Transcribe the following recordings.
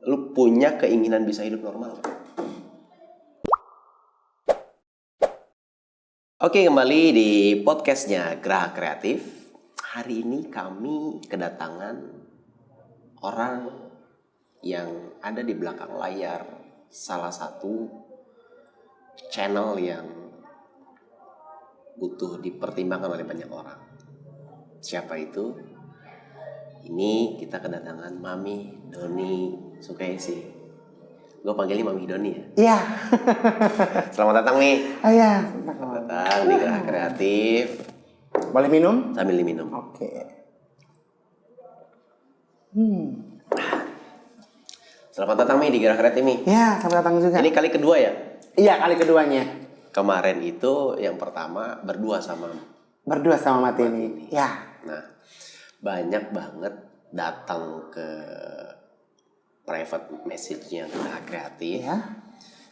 Lu punya keinginan bisa hidup normal? Oke, kembali di podcastnya Geraha Kreatif. Hari ini kami kedatangan orang yang ada di belakang layar salah satu channel yang butuh dipertimbangkan oleh banyak orang. Siapa itu? Ini kita kedatangan Mami Doni Sukesi. Gue panggilnya Mami Doni ya? Iya. Selamat datang nih. Iya. Selamat datang di Geraha Kreatif. Boleh minum? Sambil diminum. Oke. Selamat datang nih di Geraha Kreatif nih. Iya, selamat datang juga. Ini kali kedua ya? Iya, kali keduanya. Kemarin itu yang pertama berdua sama Mati ini. Ya. Nah, banyak banget datang ke private message-nya Geraha Kreatif. Ya.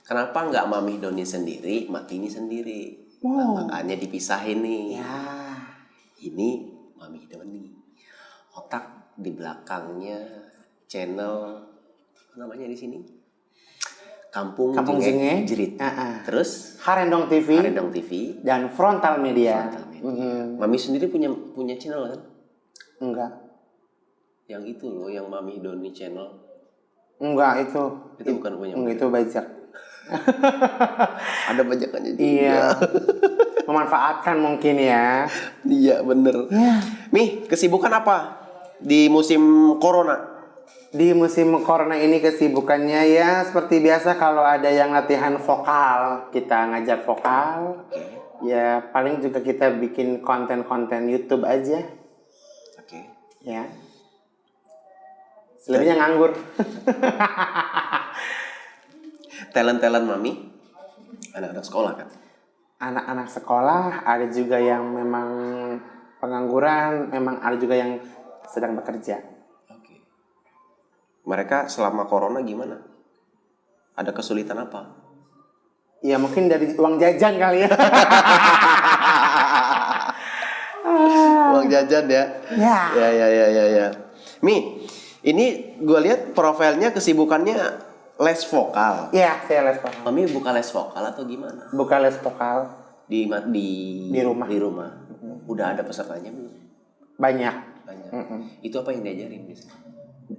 Kenapa nggak Mami Doni sendiri, Matini sendiri? Nah, makanya dipisahin nih. Ya. Ini Mami Doni. Otak di belakangnya channel apa namanya di sini? Kampung Jengek Jerit. Terus Harendong TV. Harendong TV Dan Frontal Media. Mami sendiri punya channel kan? Enggak. Yang itu loh, yang Mami Doni channel. Enggak, itu. Itu bukan punya. Enggak, itu bajak. Ada bajakannya juga. Iya. Memanfaatkan mungkin ya. Iya, bener. Ya. Mi, kesibukan apa di musim corona? Di musim corona ini kesibukannya ya seperti biasa, kalau ada yang latihan vokal, kita ngajar vokal. Ya paling juga kita bikin konten-konten YouTube aja. Oke. Ya. Selebihnya nganggur. Talent Mami, anak-anak sekolah kan? Anak-anak sekolah, ada juga yang memang pengangguran, memang ada juga yang sedang bekerja. Oke. Mereka selama corona gimana? Ada kesulitan apa? Ya mungkin dari uang jajan kali ya. Uang jajan ya? Ya. Mi, ini gue lihat profilnya kesibukannya les vokal. Iya, saya les vokal. Mami buka les vokal atau gimana? Buka les vokal Di rumah. Di rumah. Udah ada pesertanya belum? Banyak. Itu apa yang diajarin biasanya?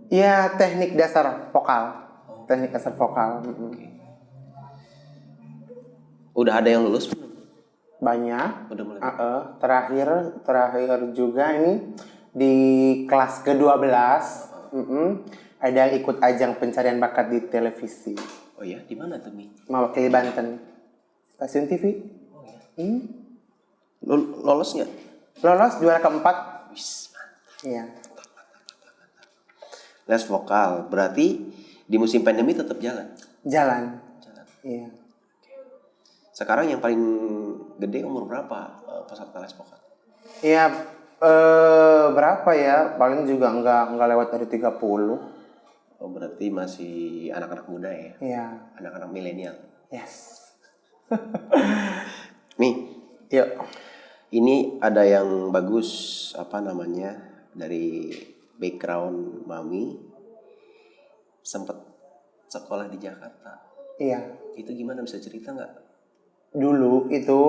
Iya, teknik dasar vokal. Teknik dasar vokal. Okay. Udah ada yang lulus belum? Banyak. Udah mulai. Terakhir juga ini di kelas ke-12. Ada yang ikut ajang pencarian bakat di televisi. Oh ya, di mana tuh Mi? Mewakili Banten. Stasiun TV. Oh ya. Lolos nggak? Lolos, juara keempat. Wis, mantap. Iya. Les vokal, berarti di musim pandemi tetap jalan? Jalan. Iya. Sekarang yang paling gede umur berapa peserta les vokal? Iya, berapa ya? Paling juga nggak lewat dari 30. Oh, berarti masih anak-anak muda ya? Iya. Anak-anak milenial. Yes. Mi, yuk. Ini ada yang bagus, apa namanya, dari background Mami, sempat sekolah di Jakarta. Iya. Itu gimana, bisa cerita nggak? Dulu itu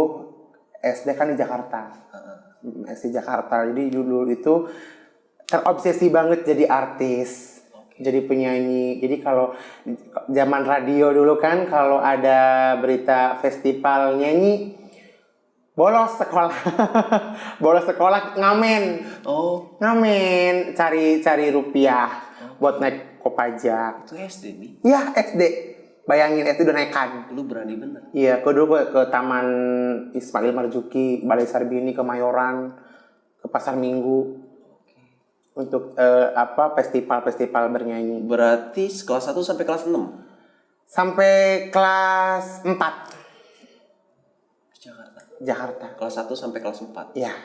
SD kan di Jakarta. SD Jakarta. Jadi dulu itu terobsesi banget jadi artis. Jadi penyanyi. Jadi kalau zaman radio dulu kan, kalau ada berita festival nyanyi, bolos sekolah. Bolos sekolah ngamen. Oh. Ngamen, cari rupiah buat naik Kopaja. Itu SD nih? Iya, SD. Bayangin, itu udah naikkan. Lu berani bener? Iya, dulu ke Taman Ismail Marzuki, Balai Sarbini, ke Mayoran, ke Pasar Minggu. Untuk festival bernyanyi. Berarti kelas 1 sampai kelas 6? Sampai kelas 4. Jakarta. Kelas 1 sampai kelas 4? Iya.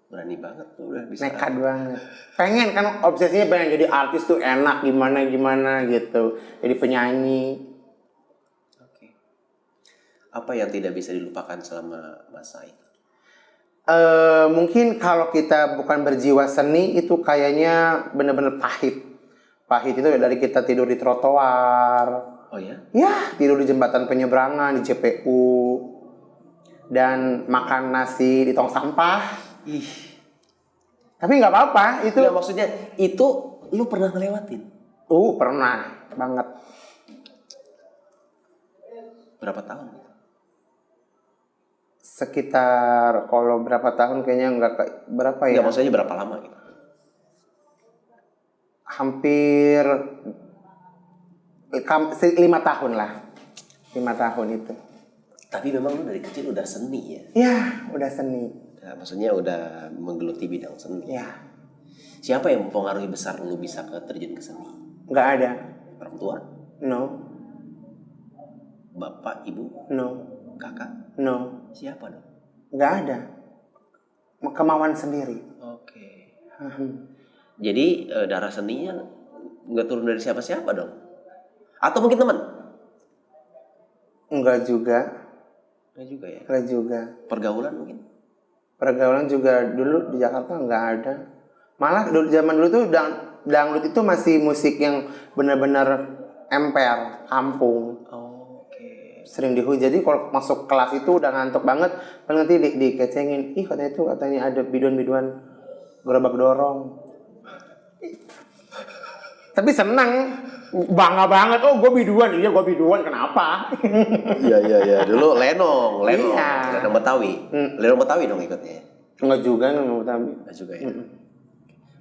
Berani banget tuh, udah bisa. Nekat banget. Pengen kan, obsesinya pengen jadi artis tuh enak gimana gitu. Jadi penyanyi. Oke. Apa yang tidak bisa dilupakan selama masa itu? Mungkin kalau kita bukan berjiwa seni, itu kayaknya benar-benar pahit. Pahit itu dari kita tidur di trotoar, Oh ya? ya tidur di jembatan penyeberangan, di JPU, dan makan nasi di tong sampah. Ih. Tapi nggak apa-apa itu. Nggak, maksudnya itu lu pernah ngelewatin? Pernah banget. Berapa tahun? Sekitar kalau berapa tahun kayaknya berapa ya? Nggak, maksudnya berapa lama gitu? Hampir 5 tahun lah. 5 tahun itu. Tapi memang lu dari kecil udah seni ya? Ya, udah seni. Nah, maksudnya udah menggeluti bidang seni. Ya, Siapa yang mempengaruhi besar lu bisa terjun ke seni? nggak ada. Orang tua? No, Bapak, ibu, no, kakak? no. Siapa dong? Nggak ada. Kemauan sendiri. Oke. Jadi darah seninya nggak turun dari siapa-siapa dong? Atau mungkin teman? Enggak juga. Nggak juga ya? Enggak juga. Pergaulan mungkin? Pergaulan juga dulu di Jakarta nggak ada. Malah zaman dulu tuh dangdut itu masih musik yang benar-benar emper, kampung. Oke. Sering dihujat. Jadi kalau masuk kelas itu udah ngantuk banget, paling nanti dikecengin. Ih, katanya ada biduan-biduan gerobak dorong. Tapi senang, bangga banget. Oh, gue biduan. Iya, gue biduan. Kenapa? Iya. Dulu Lenong. Iya. Lenong Betawi. Lenong Betawi dong ikutnya. Enggak juga, nggak mau tahu. Nggak juga ya.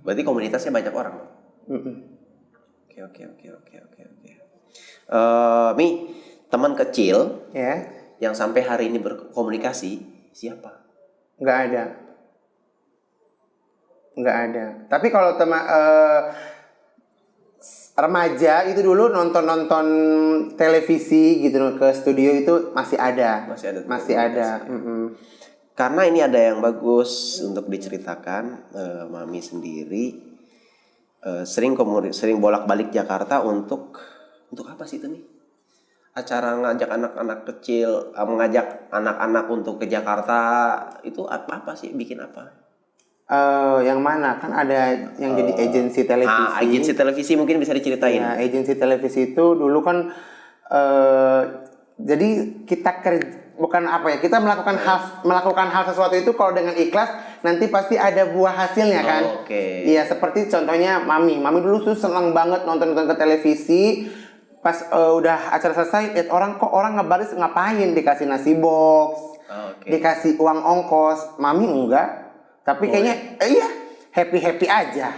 Berarti komunitasnya banyak orang. Oke. Mi, teman kecil Ya, yang sampai hari ini berkomunikasi siapa? nggak ada. Nggak ada. Tapi kalau remaja itu dulu nonton televisi gitu ke studio itu masih ada. Masih ada. Karena ini ada yang bagus untuk diceritakan. Mami sendiri sering bolak-balik Jakarta untuk apa sih itu nih? Acara ngajak anak-anak kecil, mengajak anak-anak untuk ke Jakarta itu apa sih? Bikin apa? Yang mana? Kan ada yang jadi agensi televisi. Agensi televisi mungkin bisa diceritain. Ya, agensi televisi itu dulu kan jadi kita bukan apa ya, kita melakukan hal sesuatu itu kalau dengan ikhlas nanti pasti ada buah hasilnya kan. Oke. Iya, seperti contohnya Mami dulu tuh senang banget nonton ke televisi. Pas udah acara selesai, lihat orang ngebaris ngapain, dikasih nasi box, dikasih uang ongkos. Mami enggak, tapi kayaknya iya happy aja,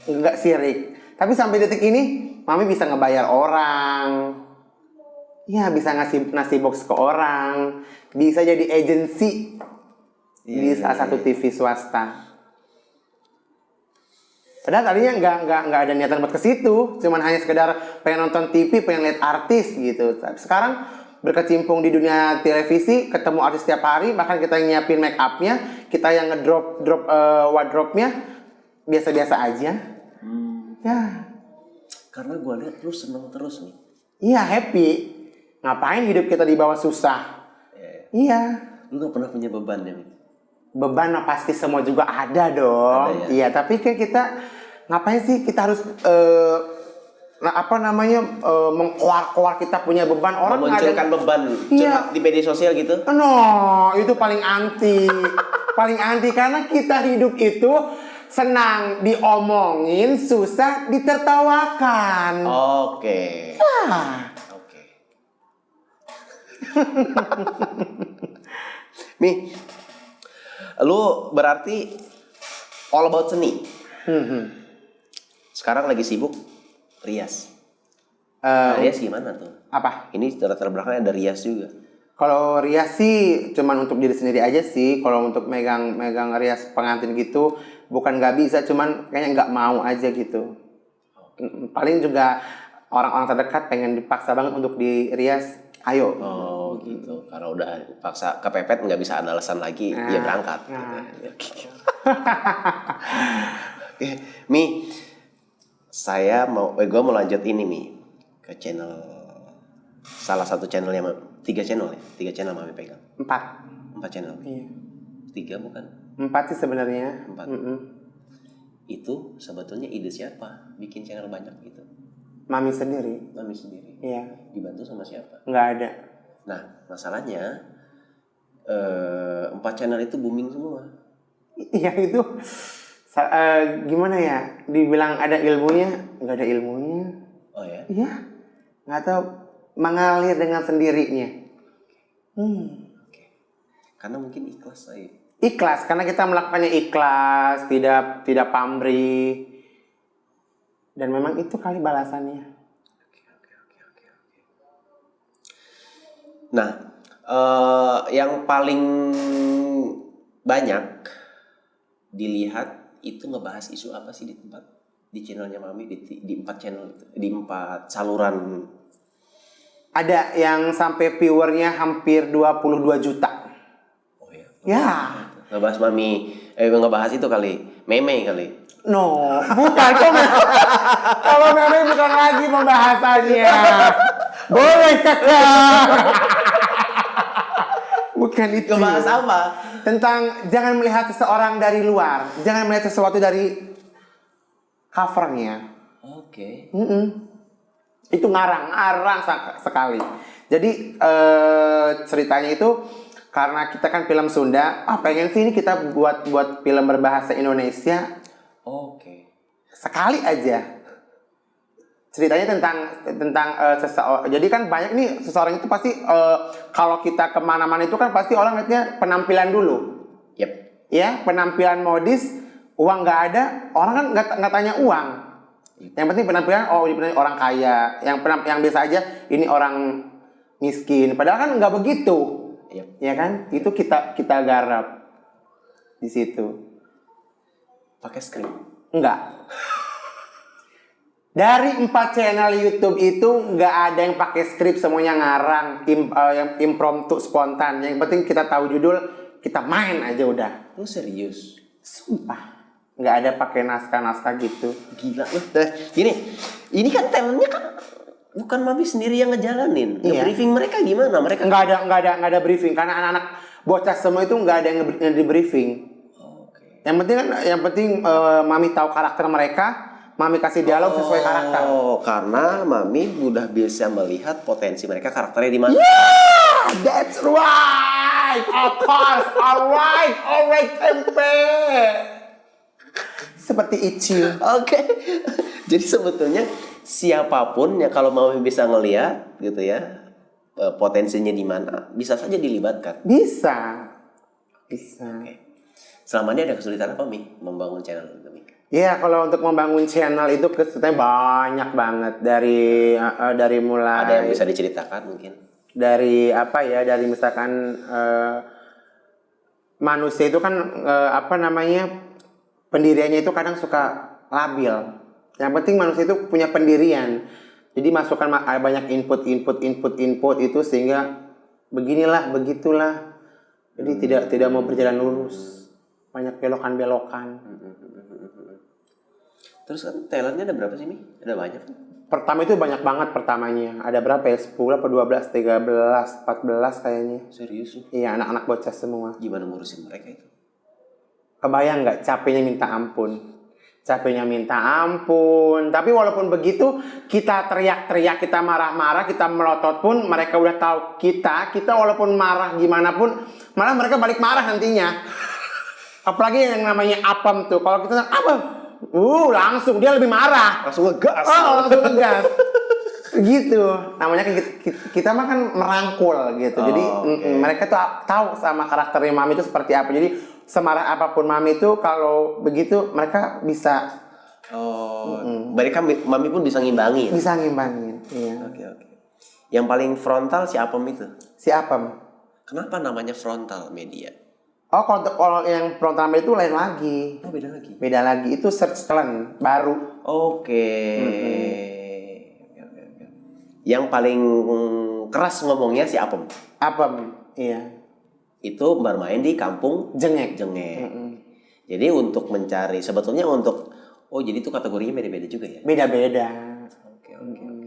enggak sirik. Tapi sampai detik ini Mami bisa ngebayar orang, ya bisa ngasih nasi box ke orang, bisa jadi agensi di salah satu TV swasta. Padahal tadinya nggak ada niatan buat ke situ, cuman hanya sekedar pengen nonton TV, pengen lihat artis gitu. Sekarang berkecimpung di dunia televisi, ketemu artis setiap hari, bahkan kita yang nyiapin make upnya, kita yang ngedrop wardrobe-nya biasa-biasa aja. Ya. Karena gue lihat lu seneng terus nih. Iya, happy. Ngapain hidup kita di bawah susah? Iya. Lu gak pernah punya beban ya? Beban pasti semua juga ada dong. Ada, ya? Iya, tapi kayak kita ngapain sih kita harus mengkoar-koar kita punya beban orang memunculkan beban iya. di media sosial gitu? No, itu paling anti. Paling anti karena kita hidup itu senang diomongin, susah ditertawakan. Oke. Oke. Mi, lu berarti all about seni. Sekarang lagi sibuk rias. Rias gimana tuh? Apa? Ini latar belakangnya ada rias juga. Kalau rias sih cuman untuk diri sendiri aja sih. Kalau untuk megang rias pengantin gitu bukan nggak bisa, cuman kayaknya nggak mau aja gitu. Paling juga orang-orang terdekat pengen dipaksa banget untuk dirias. Ayo. Oh gitu. Karena udah paksa kepepet nggak bisa ada alasan lagi, dia berangkat. Gitu. Oke, Mi, gue mau lanjut ini Mi ke channel, salah satu channelnya, 3 channel Mami pegang. 4 channel. Iya. 3 bukan? 4 sih sebenarnya. 4. Itu sebetulnya ide siapa bikin channel banyak gitu? Mami sendiri. Mami sendiri. Iya. Dibantu sama siapa? Nggak ada. Nah, masalahnya 4 channel itu booming semua. Iya itu gimana ya? Dibilang ada ilmunya, nggak ada ilmunya. Oh ya? Iya. Nggak tahu, mengalir dengan sendirinya. Oke. Karena mungkin ikhlas saya. Ikhlas, karena kita melakukannya ikhlas, tidak pamrih. Dan memang itu kali balasannya. Oke. Nah, yang paling banyak dilihat itu ngebahas isu apa sih di channelnya Mami, di 4 channel itu, di 4 saluran. Ada yang sampai viewernya hampir 22 juta. Oh ya. Ya. Ngebahas Mami, ngebahas itu kali, meme kali. No, bukan kok. Kalau meme bukan lagi pembahasannya. Boleh kakak. Bukan itu. Ngebahas apa? Tentang jangan melihat seseorang dari luar, jangan melihat sesuatu dari covernya. Oke. Itu ngarang sekali. Jadi ceritanya itu karena kita kan film Sunda, pengen sih ini kita buat film berbahasa Indonesia. Oke. Sekali aja. Ceritanya tentang seseorang. Jadi kan banyak nih seseorang itu pasti kalau kita kemana-mana itu kan pasti orang lihatnya penampilan dulu. Yep. Ya, penampilan modis, uang nggak ada, orang kan nggak tanya uang. Yang penting penampilan, ini orang kaya. Yang biasa aja, ini orang miskin. Padahal kan nggak begitu. Yep. Ya kan? Itu kita garap di situ. Pakai skrip. Enggak. Dari 4 channel YouTube itu nggak ada yang pakai skrip, semuanya ngarang, yang impromptu, spontan. Yang penting kita tahu judul, kita main aja udah. Lu serius? Sumpah. Nggak ada pakai naskah-naskah gitu. Gila lu. Nah, gini, ini kan talentnya kan bukan Mami sendiri yang ngejalanin. Iya. Nge-briefing mereka gimana? Mereka Nggak ada briefing karena anak-anak bocah semua itu nggak ada yang di briefing. Oke. Yang penting Mami tahu karakter mereka, Mami kasih dialog sesuai karakter. Oh, karena Mami udah bisa melihat potensi mereka, karakternya di mana. Yeah, that's right. Of course. Alright, tempe. Seperti Ichi. Oke. Jadi sebetulnya siapapun ya kalau Mami bisa ngelihat gitu ya, potensinya di mana, bisa saja dilibatkan. Bisa. Oke. Selama ini ada kesulitan apa Mi membangun channel itu Mi? Ya, kalau untuk membangun channel itu kesulitannya banyak banget dari mulai. Ada yang bisa diceritakan mungkin? Dari dari misalkan manusia itu kan pendiriannya itu kadang suka labil. Yang penting manusia itu punya pendirian. Jadi masukkan banyak input itu sehingga beginilah, begitulah. Jadi tidak mau berjalan lurus. Banyak belokan-belokan. Terus kan talentnya ada berapa sih Mi? Ada banyak kan? Pertama itu banyak banget pertamanya. Ada berapa ya? 10 apa 12, 13, 14 kayaknya. Serius lu? Iya, anak-anak bocah semua. Gimana ngurusin mereka itu? Kebayang nggak capeknya minta ampun? Capeknya minta ampun. Tapi walaupun begitu, kita teriak-teriak, kita marah-marah, kita melotot pun mereka udah tahu kita walaupun marah gimana pun, malah mereka balik marah nantinya. Apalagi yang namanya apem tuh. Kalau kita apem, langsung dia lebih marah. Langsung ngegas. Langsung ngegas. Gitu. Namanya kita mah kan merangkul gitu. Jadi mereka tuh tahu sama karakternya Mami itu seperti apa. Jadi semarah apapun Mami itu kalau begitu mereka bisa. Mereka Mami pun bisa ngimbangin. Bisa ngimbangin. Iya. Oke. Yang paling frontal si Apem itu? Si Apem. Kenapa namanya frontal media? Kalau yang frontal media itu lain lagi. Oh, beda lagi. Beda lagi. Itu search talent baru. Oke. Yang paling keras ngomongnya si Apem. Apem. Iya. Itu bermain di kampung Jengek. Jadi untuk mencari sebetulnya jadi itu kategorinya beda-beda juga ya. Beda-beda. Oke.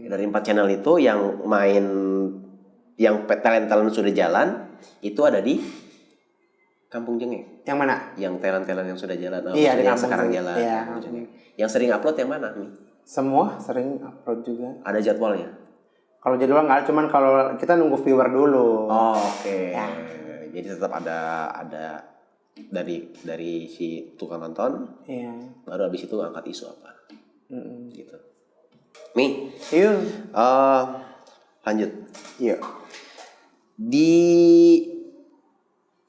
Dari 4 channel itu yang main yang talent sudah jalan itu ada di Kampung Jengek. Yang mana? Yang talent yang sudah jalan. Iya, di yang Kampung sekarang Jengek. jalan. Iya. Kampung Jengek. Yang sering upload yang mana nih? Semua sering upload juga. Ada jadwalnya? Kalau jadwal nggak ada, cuman kalau kita nunggu viewer dulu. Oh, oke. Ya. Jadi tetap ada dari si tukang nonton, Iya. baru habis itu angkat isu apa. Gitu. Mi, Iya. lanjut. Iya. Di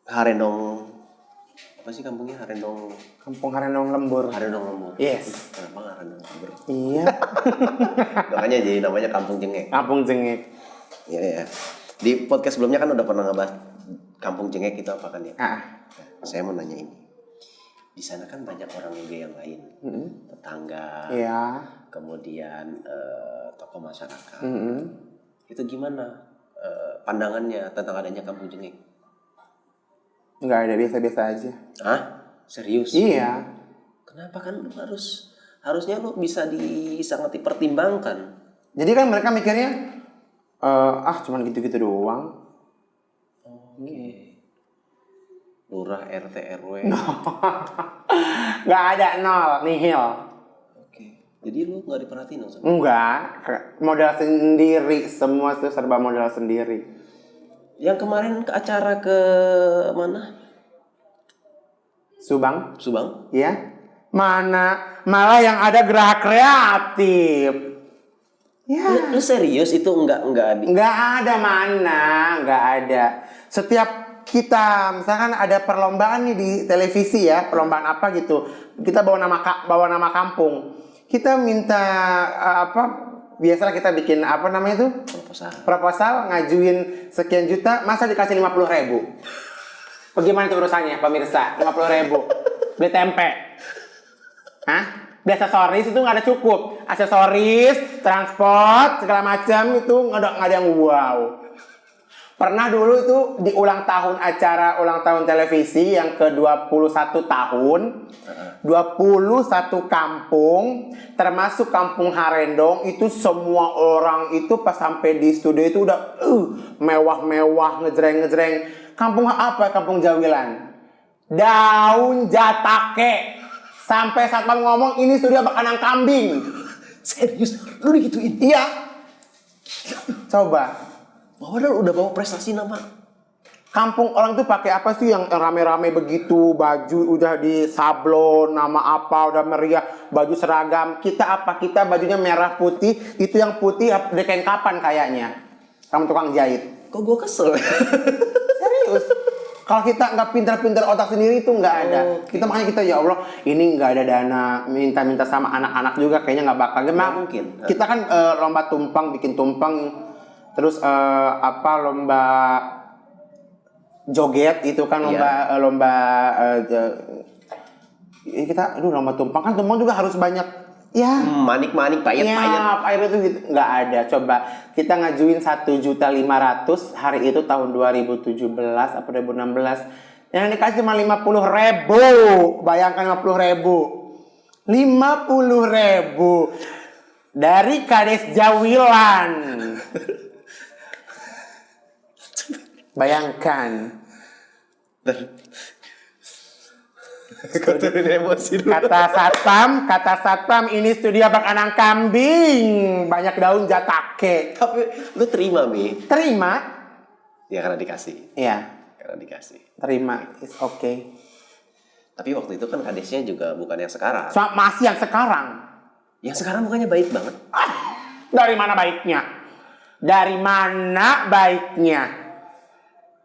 Harenong, apa sih kampungnya? Harenong Kampung Harenong Lembur. Lembur. Yes. Kenapa Harenong Lembur? Iya. Makanya jadi namanya Kampung Jengek. Kampung Jengek. Iya, ya. Di podcast sebelumnya kan udah pernah ngebahas Kampung Jengek itu apa kan ya? Ah. Nah, saya mau nanya ini. Di sana kan banyak orang juga yang lain, tetangga, Iya. kemudian tokoh masyarakat. Itu gimana pandangannya tentang adanya Kampung Jengek? Nggak ada, biasa-biasa aja. Hah? Serius? Iya. Kenapa kan lu harusnya lu bisa sangat dipertimbangkan. Jadi kan mereka mikirnya cuman gitu-gitu doang. Oke. Lurah, RT, RW. Nggak ada, nol, nihil. Oke. Jadi lu nggak diperhatiin dong sama? Enggak, modal sendiri, semua itu serba modal sendiri. Yang kemarin ke acara ke mana? Subang, Subang? ya? Mana? Malah yang ada gerak kreatif. Ya. Lu serius itu enggak Nggak ada mana, nggak ada. Setiap kita misalkan ada perlombaan nih di televisi ya, perlombaan apa gitu, kita bawa nama kampung, kita minta biasalah kita bikin apa namanya itu proposal ngajuin sekian juta, masa dikasih 50.000? Bagaimana itu urusannya pemirsa? 50.000 beli tempe, beli aksesoris itu nggak ada cukup, aksesoris, transport segala macam itu nggak ada yang wow. Pernah dulu itu di acara ulang tahun televisi yang ke-21 tahun, 21 kampung, termasuk kampung Harendong, itu semua orang itu pas sampai di studio itu udah mewah-mewah, ngejreng-ngejreng. Kampung apa? Kampung Jawilan. Daun jatake. Sampai satpam ngomong ini studio makanan kambing. Serius? Lu digituin? Iya. Coba. Udah bawa prestasi nama. Kampung orang tuh pakai apa sih yang rame-rame begitu, baju udah di sablon, nama apa udah meriah, baju seragam. Kita apa? Kita bajunya merah putih, itu yang putih dari kain kapan kayaknya. Kamu tukang jahit. Kok gue kesel? Serius. Kalau kita nggak pintar-pintar otak sendiri itu nggak ada. Okay. Kita makanya kita ya Allah, ini nggak ada dana, minta-minta sama anak-anak juga kayaknya nggak bakal. Nggak mungkin. Kita kan lomba tumpang, bikin tumpang. Terus lomba joget itu kan lomba kita lomba tumpang kan juga harus banyak ya manik-manik payet itu gitu. Nggak ada. Coba kita ngajuin 1.500.000 hari itu tahun 2017 atau 2016 yang dikasih cuma 50.000. Bayangkan 50.000 dari Kades Jawilan. Bayangkan. Kata satpam ini studio makanan kambing, banyak daun jatake. Tapi lu terima, Mi? Terima. Ya karena dikasih. Iya. Karena dikasih. Terima, it's okay. Tapi waktu itu kan kadesnya juga bukan yang sekarang. Masih yang sekarang. Yang sekarang bukannya baik banget. Dari mana baiknya? Dari mana baiknya?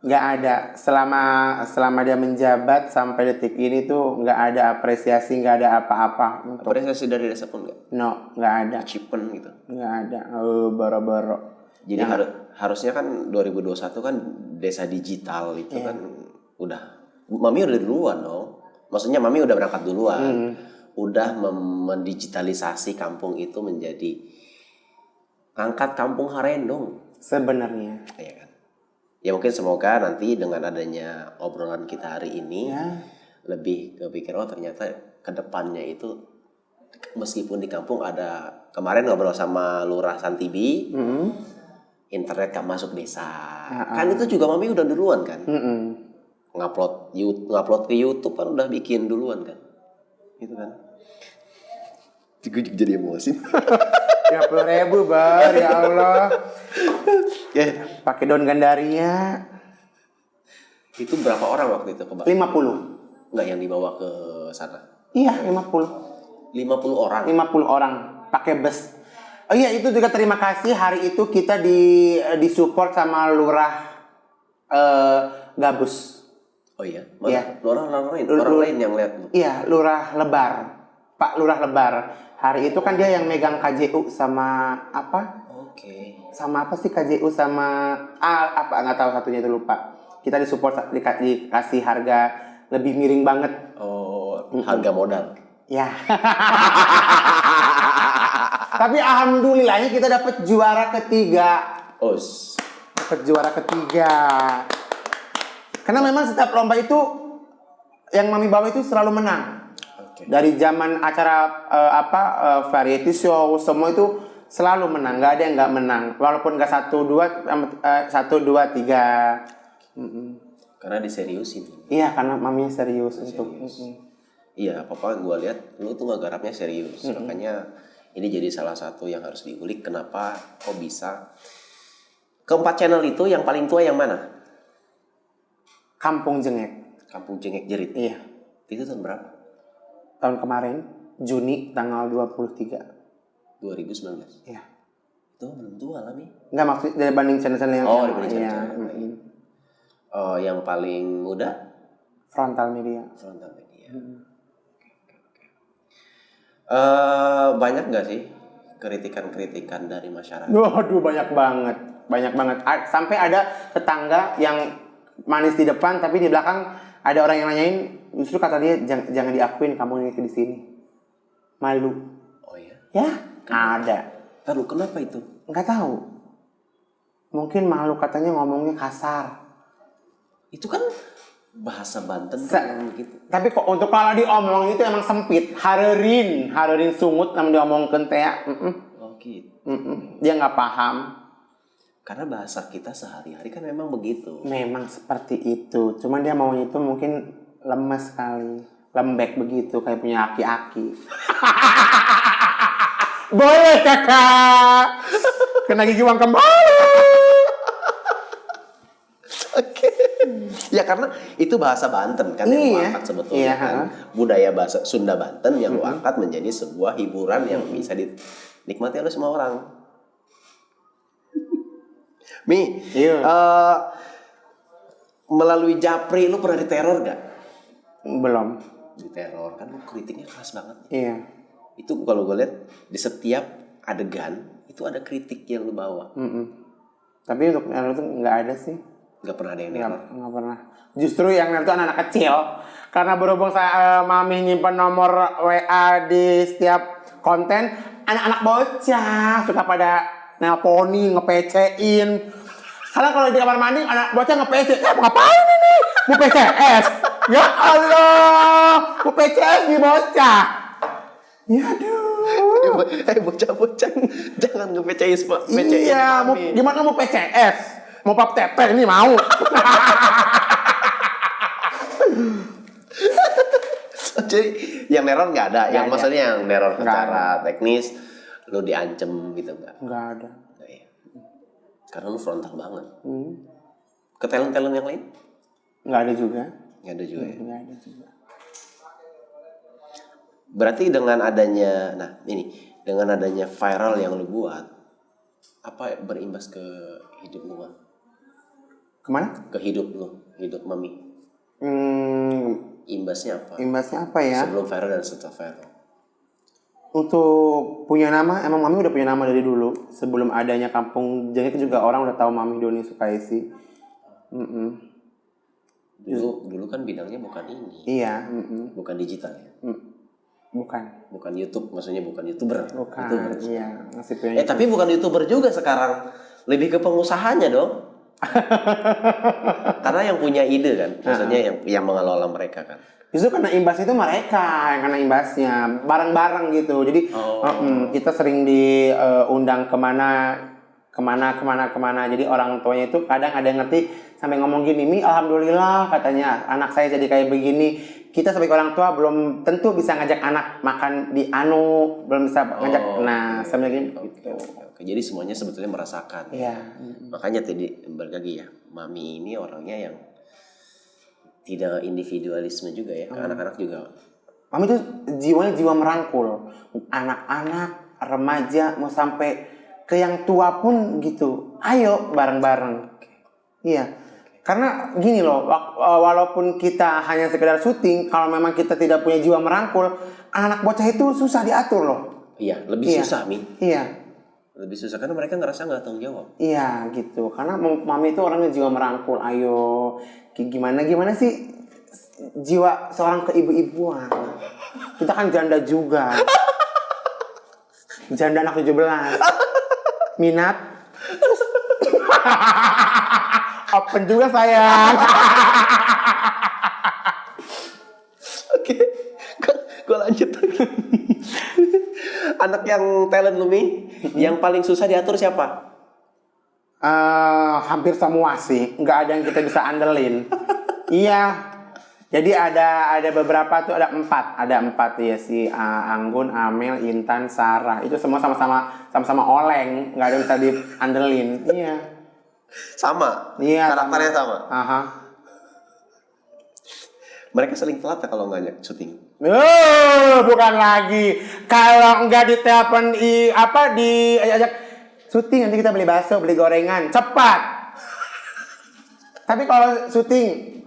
Nggak ada. Selama dia menjabat sampai detik ini tuh nggak ada apresiasi, nggak ada apa-apa. Apresiasi dari desa pun nggak? No, nggak ada. Achievement gitu? Nggak ada. Boro-boro. Jadi harusnya kan 2021 kan desa digital itu kan udah. Mami udah duluan dong. Maksudnya Mami udah berangkat duluan. Udah mendigitalisasi kampung itu menjadi angkat kampung Harendong. Sebenarnya. Iya kan? Ya mungkin semoga nanti dengan adanya obrolan kita hari ini lebih kepikir ternyata kedepannya itu meskipun di kampung ada kemarin ngobrol sama Lurah Santibi, internet gak masuk desa, kan itu juga Mami udah duluan kan, ngupload ke YouTube kan udah bikin duluan kan, gitu kan. Gue juga jadi emosi. 50.000 bar, ya Allah. Ya, Pakai daun gandaria. itu berapa orang waktu itu ke Bali? 50. Enggak yang dibawa ke sana. Iya, 50. 50 orang. 50 orang pakai bus. Oh iya, itu juga terima kasih hari itu kita disupport sama Lurah Gabus. Oh iya. Mana? Iya. Orang lain yang lihat lu. Iya, Lurah Lebar. Pak Lurah Lebar. Hari itu kan dia yang megang KJU sama apa? Oke. Sama apa sih KJU sama apa nggak tahu satunya itu lupa. Kita disupport dikasih harga lebih miring banget. Oh, harga modal. Ya. Tapi alhamdulillahnya kita dapat juara ketiga. Dapat juara ketiga. Karena memang setiap lomba itu yang Mami bawa itu selalu menang. Oke. Dari zaman acara variety show semua itu selalu menang, nggak ada yang nggak menang. Walaupun nggak 1, 2, 3. Karena diseriusin. Iya, karena Maminya serius untuk. Iya, papa gue lihat lu tuh nggak garapnya serius. Makanya ini jadi salah satu yang harus diulik. Kenapa kok bisa? Keempat channel itu yang paling tua yang mana? Kampung Jengek. Kampung Jengek Jerit. Iya. Itu tahun berapa? Tahun kemarin, Juni tanggal 23. 2019. Iya. Itu belum tua lah nih. Enggak, maksudnya dibanding channel-channel yang Dibanding iya. channel yang lain. Yang paling muda? Frontal Media. Frontal Media. Banyak nggak sih kritikan-kritikan dari masyarakat? Waduh, banyak banget. Sampai ada tetangga yang manis di depan, tapi di belakang ada orang yang nanyain, justru kata dia jangan diakuin kamu ini di sini. Malu. Oh iya? Ya, ada. Lalu kenapa itu? Nggak tahu. Mungkin malu katanya ngomongnya kasar. Itu kan bahasa Banten gitu. Tapi kok untuk kalau diomong itu emang sempit. Harerin sungut namun diomongkeun teh. Oh gitu. Dia nggak paham. Karena bahasa kita sehari-hari kan memang begitu. Memang seperti itu. Cuman dia maunya itu mungkin lemes sekali. Lembek begitu kayak punya aki-aki. Boleh kakak. Kena gigi uang kembali. Oke. Ya karena itu bahasa Banten kan yang lu angkat sebetulnya kan. Budaya bahasa Sunda Banten yang lu angkat menjadi sebuah hiburan yang bisa dinikmati oleh semua orang. Mi, melalui Japri lu pernah diteror gak? Belum. Diteror kan lu kritiknya keras banget. Iya. Itu kalau gue lihat di setiap adegan itu ada kritik yang lu bawa. Tapi untuk neror itu nggak ada sih. Nggak pernah ada yang neror. Nggak pernah. Justru yang neror itu anak-anak kecil. Karena berhubung saya Mami nyimpen nomor WA di setiap konten, anak-anak bocah suka pada nelponi, nge-PC-in. Karena kalau di kamar mandi anak bocah nge-PC, ngapain ini? Mau PCS? Ya Allah, mau PCS di bocah. Ya aduh. Bocah-bocah jangan nge-PCS Pak. Iya, gimana mau PCS? Mau pap tete ini mau. Jadi yang neror nggak ada. Yang ada. maksudnya yang neror Nggak secara teknis lu diancem gitu nggak? Nggak ada. Nggak ya. Karena lu frontal banget. Ke talent-talent yang lain? Nggak ada juga. Nggak ada juga ya. Nggak ada juga. Berarti dengan adanya viral yang lu buat, apa berimbas ke hidup lu, Bang? Kemana? Ke hidup lu, hidup Mami. Imbasnya apa? Imbasnya apa ya? Sebelum viral dan setelah viral. Untuk punya nama, emang Mami udah punya nama dari dulu. Sebelum adanya Kampung Jengek juga orang udah tahu Mami Doni Sukaisi. Dulu kan bidangnya bukan ini. Iya. Bukan digital ya. Bukan YouTube, maksudnya bukan YouTuber. Bukan. YouTuber. Iya. Nasibnya Tapi bukan YouTuber juga sekarang. Lebih ke pengusahanya dong. Karena yang punya ide kan, maksudnya yang mengelola mereka kan. Justru karena imbas itu mereka yang kena imbasnya bareng-bareng gitu. Jadi kita sering diundang kemana. Jadi orang tuanya itu kadang ada yang ngerti sampai ngomong gini, Mi, alhamdulillah katanya anak saya jadi kayak begini. Kita sebagai orang tua belum tentu bisa ngajak anak makan di belum bisa ngajak. Nah, sebenarnya gitu. Oke. Jadi semuanya sebetulnya merasakan. Iya. Makanya tadi balik lagi ya, mami ini orangnya yang tidak individualisme juga ya, ke anak-anak juga. Mami tuh jiwanya jiwa merangkul. Anak-anak, remaja, mau sampai ke yang tua pun gitu. Ayo bareng-bareng. Iya. Karena gini loh, walaupun kita hanya sekedar syuting, kalau memang kita tidak punya jiwa merangkul, anak bocah itu susah diatur loh. Iya, lebih susah, Mi. Iya. Lebih susah karena mereka ngerasa nggak tanggung jawab. Iya gitu. Karena mami itu orangnya jiwa merangkul. Ayo, gimana sih jiwa seorang keibu-ibuan. Kita kan janda juga. Janda anak 17. Minat? Open juga sayang. Oke, gue lanjut lagi. Anak yang talent lu, Mi, yang paling susah diatur siapa? Hampir semua sih. Nggak ada yang kita bisa andelin. Iya. Jadi ada beberapa tuh, ada empat ya, si Anggun, Amel, Intan, Sarah. Itu semua sama-sama oleng, nggak ada yang bisa diandelin. Iya. Sama. Iya. Karakternya sama. Aha. Mereka sering telat ya kalau nggak syuting. Bukan lagi. Kalau nggak ditelepon diajak syuting, nanti kita beli bakso, beli gorengan, cepat. Tapi kalau syuting,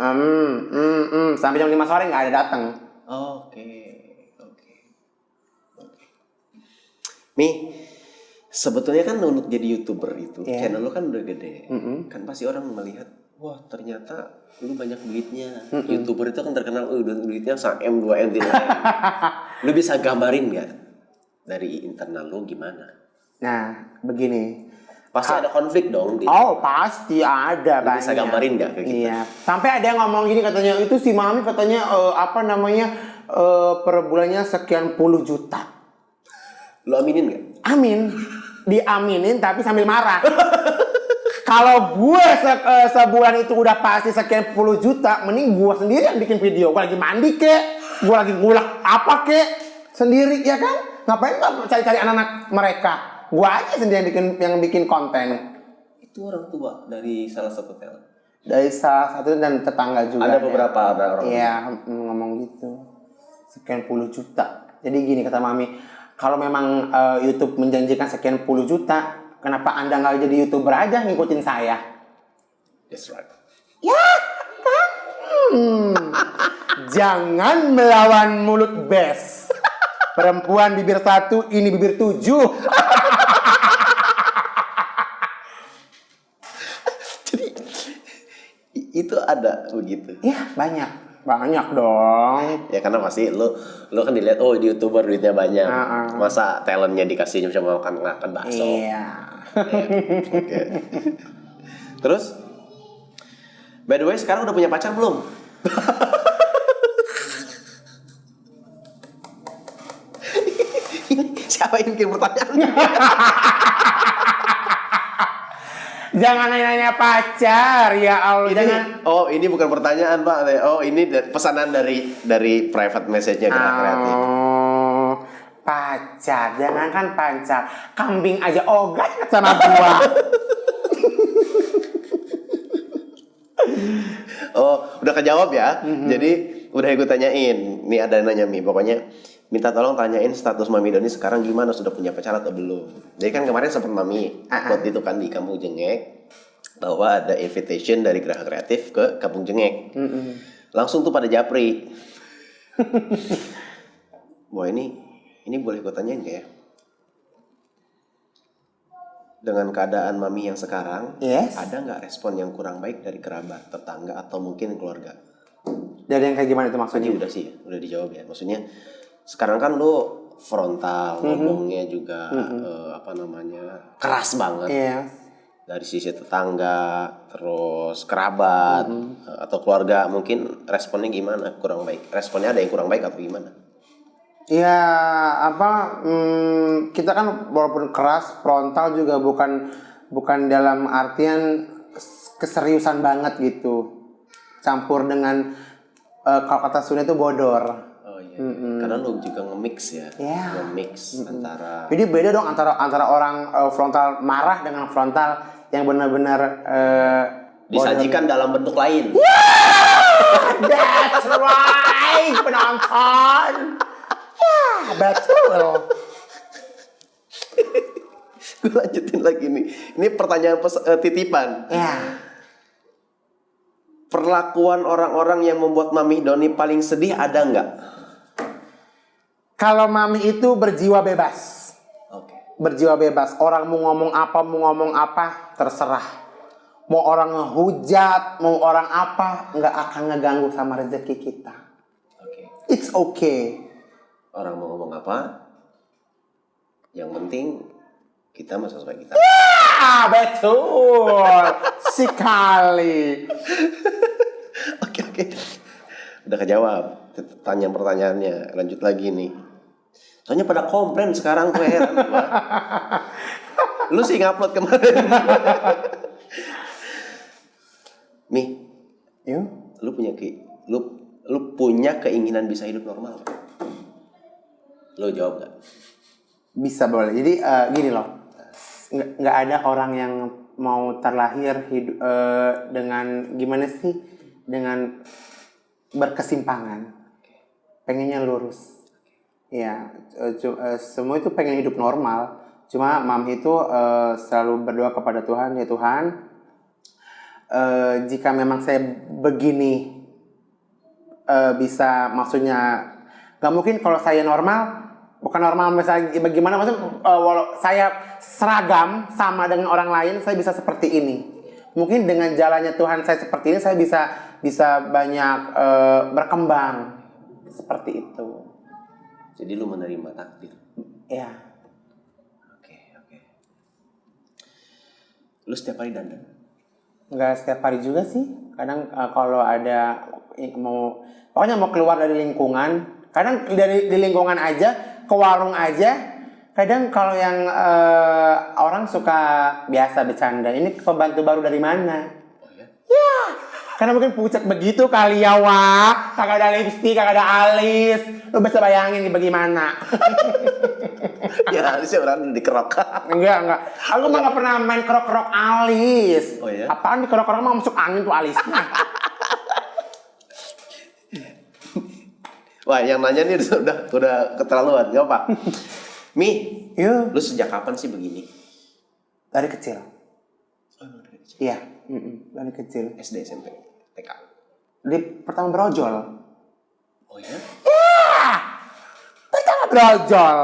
sampai jam 5 sore nggak ada datang. Oke. Mi, sebetulnya kan untuk jadi YouTuber itu, channel lu kan udah gede. Kan pasti orang melihat, wah ternyata lu banyak duitnya. YouTuber itu kan terkenal, duitnya 1M, 2M, 3M. Lu bisa gambarin nggak dari internal lu gimana? Nah, begini. Pasti ada konflik dong. Oh, pasti ada banyak. Bisa gambarin nggak ke kita? Iya. Sampai ada yang ngomong gini katanya, itu si Mami katanya per bulannya sekian puluh juta. Lu aminin nggak? Amin. Diaminin tapi sambil marah. Kalau gue sebulan itu udah pasti sekian puluh juta, mending gue sendiri yang bikin video. Gue lagi mandi kek, gue lagi ngulek apa kek, sendiri ya kan? Ngapain nggak cari-cari anak-anak mereka? Gue aja sendiri yang bikin konten. Itu orang tua dari salah satu talent. Dari salah satu dan tetangga juga. Ada beberapa orang. Iya, ngomong gitu. Sekian puluh juta. Jadi gini kata Mami, kalau memang YouTube menjanjikan sekian puluh juta, kenapa Anda nggak jadi YouTuber aja ngikutin saya? That's right. Ya, kan? Jangan melawan mulut bes. Perempuan bibir 1, ini bibir 7. Jadi itu ada begitu. Ya, banyak dong. Ya karena pasti lu kan dilihat, oh di YouTuber duitnya banyak. Masa talentnya dikasih cuma makan bakso. Iya. Oke. Terus by the way sekarang udah punya pacar belum? Siapa yang bikin pertanyaan? Jangan nanya-nanya pacar, ya Allah. Jangan. Oh, ini bukan pertanyaan, Pak. Oh, ini pesanan dari private message-nya Gerak Kreatif. Oh, pacar, jangankan pacar, kambing aja ogat sama gua. Oh, udah kejawab ya. Jadi udah gue tanyain. Nih ada yang nanya Mi, pokoknya minta tolong tanyain status Mami Doni sekarang gimana, sudah punya pacar atau belum. Jadi kan kemarin sempat Mami waktu itu kan di Kampung Jengek bahwa ada invitation dari Geraha Kreatif ke Kampung Jengek. Langsung tuh pada japri. Wah ini boleh gue tanyain gak ya? Dengan keadaan Mami yang sekarang, ada nggak respon yang kurang baik dari kerabat, tetangga atau mungkin keluarga? Dari yang kayak gimana itu maksudnya? Udah sih, udah dijawab ya. Maksudnya sekarang kan lo frontal, ngomongnya juga keras banget. Iya. Dari sisi tetangga, terus kerabat atau keluarga, mungkin responnya gimana? Kurang baik. Responnya ada yang kurang baik atau gimana? Ya kita kan walaupun keras frontal juga bukan dalam artian keseriusan banget gitu. Campur dengan kalau kata Sunda itu bodor. Oh iya. Karena lu juga nge-mix ya. Yeah. Nge-mix antara Jadi beda dong antara orang frontal marah dengan frontal yang benar-benar disajikan dalam bentuk lain. That's right, penonton. Ya, betul. Gue lanjutin lagi nih. Ini pertanyaan titipan. Ya. Perlakuan orang-orang yang membuat Mami Doni paling sedih ada nggak? Kalau Mami itu berjiwa bebas. Oke. Berjiwa bebas. Orang mau ngomong apa, terserah. Mau orang ngehujat, mau orang apa, nggak akan ngeganggu sama rezeki kita. Oke. It's okay. Orang mau ngomong apa? Yang penting kita masuk sesuai kita. Ah, betul sekali. Oke. Udah kejawab. Tanya pertanyaannya. Lanjut lagi nih. Soalnya pada komplain sekarang tuh heran gua. Lu sih ngupload kemarin. Mi, Yuk. lu punya keinginan bisa hidup normal? Lu jawab nggak? Bisa boleh. Jadi gini loh, nggak ada orang yang mau terlahir hidup dengan gimana sih? Dengan berkesimpangan. Pengennya lurus. Ya, semua itu pengen hidup normal. Cuma Mami itu selalu berdoa kepada Tuhan, ya Tuhan, jika memang saya begini bisa, maksudnya nggak mungkin kalau saya normal. Bukan normal misalnya bagaimana, maksudnya walau saya seragam sama dengan orang lain, saya bisa seperti ini. Mungkin dengan jalannya Tuhan saya seperti ini, saya bisa banyak berkembang seperti itu. Jadi lu menerima takdir. Ya. Oke. Lu setiap hari dandan? Nggak setiap hari juga sih. Kadang kalau ada pokoknya mau keluar dari lingkungan. Kadang di lingkungan aja, ke warung aja. Kadang kalau yang orang suka biasa bercanda, ini pembantu baru dari mana? Oh ya? Ya, karena mungkin pucat begitu kali ya, Wak. Kagak ada lipstick, kagak ada alis. Lu bisa bayangin nih bagaimana. Ya, alisnya orang dikerok. Enggak. Aku mah nggak pernah main kerok-kerok alis. Oh ya? Apaan dikerok-kerok mah masuk angin tuh alisnya. Wah, yang nanya nih udah keterlaluan, nggak apa? Mi, Yuk. lu sejak kapan sih begini? Dari kecil. Oh, dari kecil. Iya, dari kecil. SD, SMP, TK. Pertama berojol. Oh ya? Pertama berojol.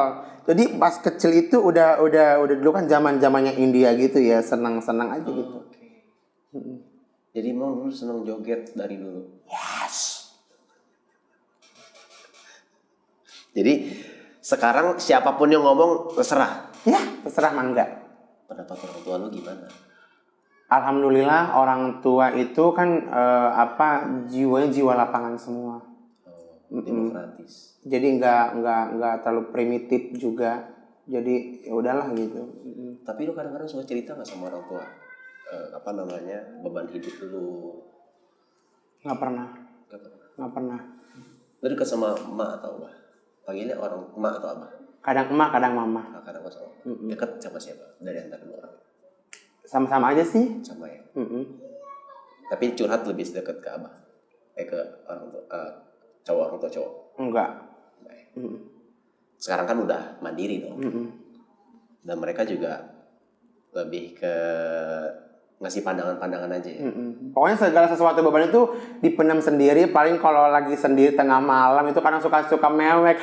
Jadi pas kecil itu udah dulu kan zamannya India gitu ya, senang-senang aja gitu. Oke. Jadi emang lu seneng joget dari dulu? Yes. Jadi sekarang siapapun yang ngomong terserah. Ya, terserah mah enggak. Pendapat orang tua lu gimana? Alhamdulillah orang tua itu kan jiwanya jiwa lapangan semua. Oh, demokratis. Jadi nggak terlalu primitif juga. Jadi ya udahlah gitu. Tapi lu kadang-kadang suka cerita nggak sama orang tua? Beban hidup lu? Nggak pernah. Nggak pernah. Lu dekat sama emak atau apa? Panggilnya orang emak atau apa? Kadang emak, kadang mama. Kadang sama. Dekat sama siapa? Dari antara dua orang? Sama-sama aja sih. Sama ya. Tapi curhat lebih dekat ke abah. Ke orang tua, orang tua cowok. Enggak. Sekarang kan udah mandiri dong. Dan mereka juga lebih ke ngasih pandangan-pandangan aja ya. Pokoknya segala sesuatu beban itu dipendam sendiri. Paling kalau lagi sendiri tengah malam itu kadang suka mewek.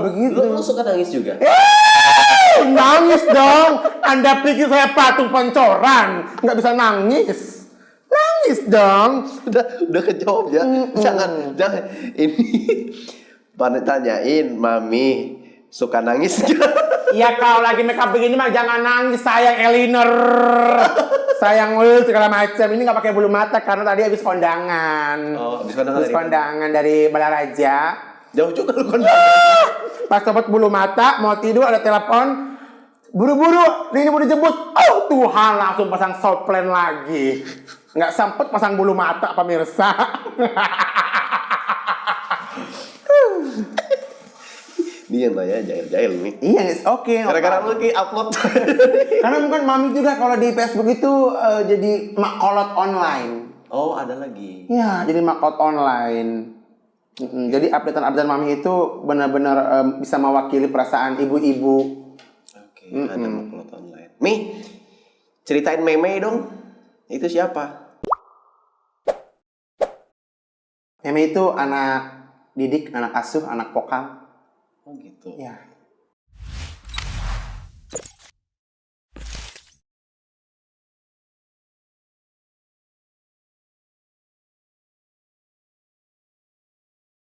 Begitu. Lu suka nangis juga? Nangis dong. Anda pikir saya patung pancoran? Nggak bisa nangis. Nangis dong. Udah kejawab ya. Jangan. Ini tanyain Mami suka nangis gak? Ya kalau lagi makeup begini mah jangan nangis, sayang Eliner. Sayang lu segala macam. Ini nggak pakai bulu mata karena tadi habis kondangan. Oh, habis kondangan dari Balaraja. Jauh juga lu kondangan. Pas dapat bulu mata, mau tidur ada telepon. buru-buru, ini mau dijemput. Oh Tuhan, langsung pasang soplen lagi. Nggak sempet pasang bulu mata pemirsa. Dia yang tanya jahil-jahil nih. Iya, oke. Gara-gara lu ki upload. Karena mungkin mami juga kalau di Facebook itu jadi makolot online. Oh, ada lagi. Iya, jadi makot online. Jadi updatean mami itu benar-benar bisa mewakili perasaan ibu-ibu. Oke, ada upload online. Mi, ceritain Meme dong. Itu siapa? Meme itu anak didik, anak asuh, anak pokal. Oh gitu. Ya,